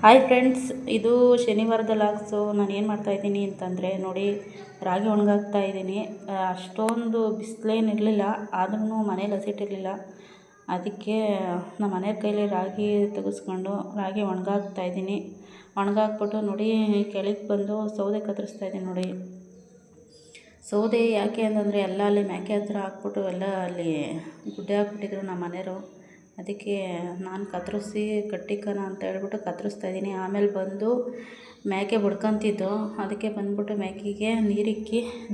Hi friends, ಇದು ಶನಿವಾರದ logs. ನಾನು ಏನು ಮಾಡ್ತಾಯಿದ್ದೀನಿ ಅಂತಂದರೆ ನೋಡಿ, ರಾಗಿ ಒಣಗಾಕ್ತಾ ಇದ್ದೀನಿ. ಅಷ್ಟೊಂದು ಬಿಸಿಲೇನಿರಲಿಲ್ಲ, ಆದ್ರೂ ಮನೇಲಿ ಹಸಿಟ್ಟಿರಲಿಲ್ಲ. ಅದಕ್ಕೆ ನಮ್ಮ ಮನೆಯವ್ರ ಕೈಲಿ ರಾಗಿ ತೆಗೆಸ್ಕೊಂಡು ರಾಗಿ ಒಣಗಾಕ್ತಾ ಇದ್ದೀನಿ. ಒಣಗಾಕ್ಬಿಟ್ಟು ನೋಡಿ ಕೆಳಗೆ ಬಂದು ಸೌದೆ ಕತ್ತರಿಸ್ತಾ ಇದ್ದೀನಿ. ನೋಡಿ ಸೌದೆ ಯಾಕೆ ಅಂತಂದರೆ ಎಲ್ಲ ಅಲ್ಲಿ ಮೇಕೆ ಹತ್ರ ಹಾಕ್ಬಿಟ್ಟು ಎಲ್ಲ ಅಲ್ಲಿ ಗುಡ್ಡೆ ಹಾಕ್ಬಿಟ್ಟಿದ್ರು ನಮ್ಮ ಮನೆಯವರು. ಅದಕ್ಕೆ ನಾನು ಕತ್ತರಿಸಿ ಕಟ್ಟಿಕನ ಅಂತ ಹೇಳ್ಬಿಟ್ಟು ಕತ್ತರಿಸ್ತಾ ಇದ್ದೀನಿ. ಆಮೇಲೆ ಬಂದು ಮೇಕೆ ಬಡ್ಕೊಂತಿದ್ದು, ಅದಕ್ಕೆ ಬಂದ್ಬಿಟ್ಟು ಮೇಕೆಗೆ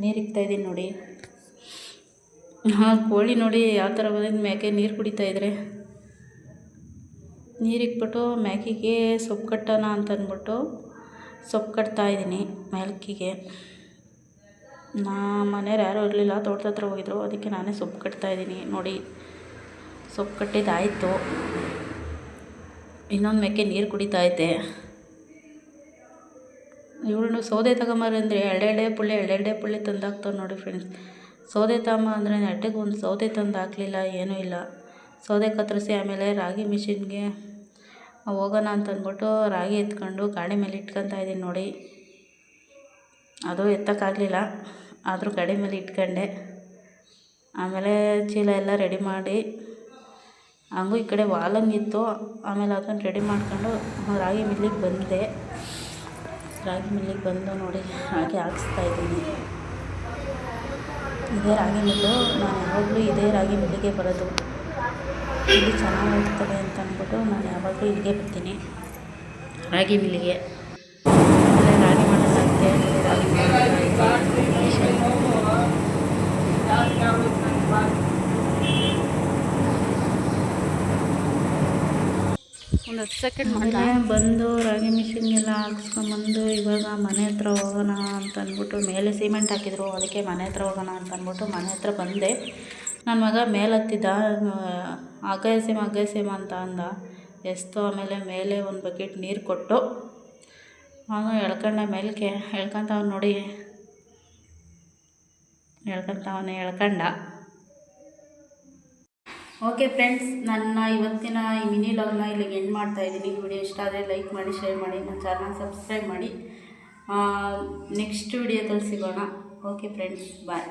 ನೀರಿಕ್ತಾ ಇದ್ದೀನಿ. ನೋಡಿ ಕೋಳಿ ನೋಡಿ ಯಾವ ಥರ ಬಂದಿದ್ದು, ಮೇಕೆ ನೀರು ಕುಡಿತಾಯಿದ್ರೆ. ನೀರಿಕ್ಬಿಟ್ಟು ಮೇಕೆಗೆ ಸೊಪ್ಪು ಕಟ್ಟೋಣ ಅಂತಂದ್ಬಿಟ್ಟು ಸೊಪ್ಪು ಕಟ್ತಾಯಿದ್ದೀನಿ ಮೇಲ್ಕಿಗೆ. ಮನೆಯವ್ರು ಯಾರೂ ಇರಲಿಲ್ಲ, ತೋಟದ ಹತ್ರ ಹೋಗಿದ್ರು. ಅದಕ್ಕೆ ನಾನೇ ಸೊಪ್ಪು ಕಟ್ತಾಯಿದ್ದೀನಿ. ನೋಡಿ ಸೊಪ್ಪು ಕಟ್ಟಿದ್ದಾಯಿತು. ಇನ್ನೊಂದು ಮೇಕೆ ನೀರು ಕುಡಿತೈತೆ. ಇವಳು ಸೌದೆ ತಗೊಂಬರ್ರಿ ಅಂದರೆ ಎರಡೆರಡೇ ಪುಳ್ಳಿ ತಂದು ಹಾಕ್ತಾವೆ. ನೋಡಿ ಫ್ರೆಂಡ್ಸ್, ಸೌದೆ ತಗೊಂಬ ಅಂದರೆ ನೆಟ್ಟಿಗೆ ಒಂದು ಸೌದೆ ತಂದು ಹಾಕಲಿಲ್ಲ, ಏನೂ ಇಲ್ಲ. ಸೌದೆ ಕತ್ತರಿಸಿ ಆಮೇಲೆ ರಾಗಿ ಮಿಷಿನ್ಗೆ ಹೋಗೋಣ ಅಂತಂದ್ಬಿಟ್ಟು ರಾಗಿ ಎತ್ಕೊಂಡು ಗಾಡಿ ಮೇಲೆ ಇಟ್ಕೊತಾ ಇದ್ದೀನಿ. ನೋಡಿ ಅದು ಎತ್ತಕ್ಕಾಗಲಿಲ್ಲ, ಆದರೂ ಗಾಡಿ ಮೇಲೆ ಇಟ್ಕೊಂಡೆ. ಆಮೇಲೆ ಚೀಲ ಎಲ್ಲ ರೆಡಿ ಮಾಡಿ, ಹಂಗೂ ಈ ಕಡೆ ವಾಲಂಗಿತ್ತು. ಆಮೇಲೆ ಅದನ್ನು ರೆಡಿ ಮಾಡ್ಕೊಂಡು ರಾಗಿ ಮಿಲ್ಲಿಗೆ ಬಂದೆ. ರಾಗಿ ಮಿಲ್ಲಿಗೆ ಬಂದು ನೋಡಿ ರಾಗಿ ಹಾಕಿಸ್ತಾ ಇದ್ದೀನಿ. ಇದೇ ರಾಗಿ ಮಿಲ್ಲು, ನಾನು ಯಾವಾಗಲೂ ಇದೇ ರಾಗಿ ಮಿಲ್ಲಿಗೆ ಬರೋದು. ಇಲ್ಲಿ ಚೆನ್ನಾಗಿರ್ತದೆ ಅಂತ ಅಂದ್ಬಿಟ್ಟು ನಾನು ಯಾವಾಗಲೂ ಇಲ್ಲಿಗೆ ಬರ್ತೀನಿ, ರಾಗಿ ಮಿಲ್ಲಿಗೆ. ಆಮೇಲೆ ರಾಗಿ ಮಾಡೋದಾಗುತ್ತೆ. ಒಂದು 10 ಸೆಕೆಂಡ್ ಬಂದು ರಾಗಿ ಮಿಷಿನ್ಗೆಲ್ಲ ಹಾಕ್ಸ್ಕೊಂಬಂದು ಇವಾಗ ಮನೆ ಹತ್ರ ಹೋಗೋಣ ಅಂತ ಅಂದ್ಬಿಟ್ಟು, ಮೇಲೆ ಸಿಮೆಂಟ್ ಹಾಕಿದ್ರು, ಅದಕ್ಕೆ ಮನೆ ಹತ್ರ ಹೋಗೋಣ ಅಂತ ಅಂದ್ಬಿಟ್ಟು ಮನೆ ಹತ್ರ ಬಂದೆ. ನನ್ನ ಮಗ ಮೇಲೆ ಹತ್ತಿದ್ದ, ಅಗ್ಗೈಸೇಮ ಅಂತ ಅಂದ. ಎಸ್ತು ಆಮೇಲೆ ಮೇಲೆ ಒಂದು ಬಕೆಟ್ ನೀರು ಕೊಟ್ಟು ಅವನು ಎಳ್ಕೊಂಡ ಮೇಲಕ್ಕೆ ಎಳ್ಕೊಂತವನು. ನೋಡಿ ಎಳ್ಕೊಂಡ. ಓಕೆ ಫ್ರೆಂಡ್ಸ್, ನನ್ನ ಇವತ್ತಿನ ಈ ಮಿನಿ ಲಾಗ್ನ ಇಲ್ಲಿಗೆ ಎಂಡ್ ಮಾಡ್ತಾಯಿದ್ದೀನಿ. ವಿಡಿಯೋ ಇಷ್ಟ ಆದರೆ ಲೈಕ್ ಮಾಡಿ, ಶೇರ್ ಮಾಡಿ, ನನ್ನ ಚಾನಲ್ ಸಬ್ಸ್ಕ್ರೈಬ್ ಮಾಡಿ. ನೆಕ್ಸ್ಟ್ ವಿಡಿಯೋದಲ್ಲಿ ಸಿಗೋಣ. ಓಕೆ ಫ್ರೆಂಡ್ಸ್, ಬಾಯ್.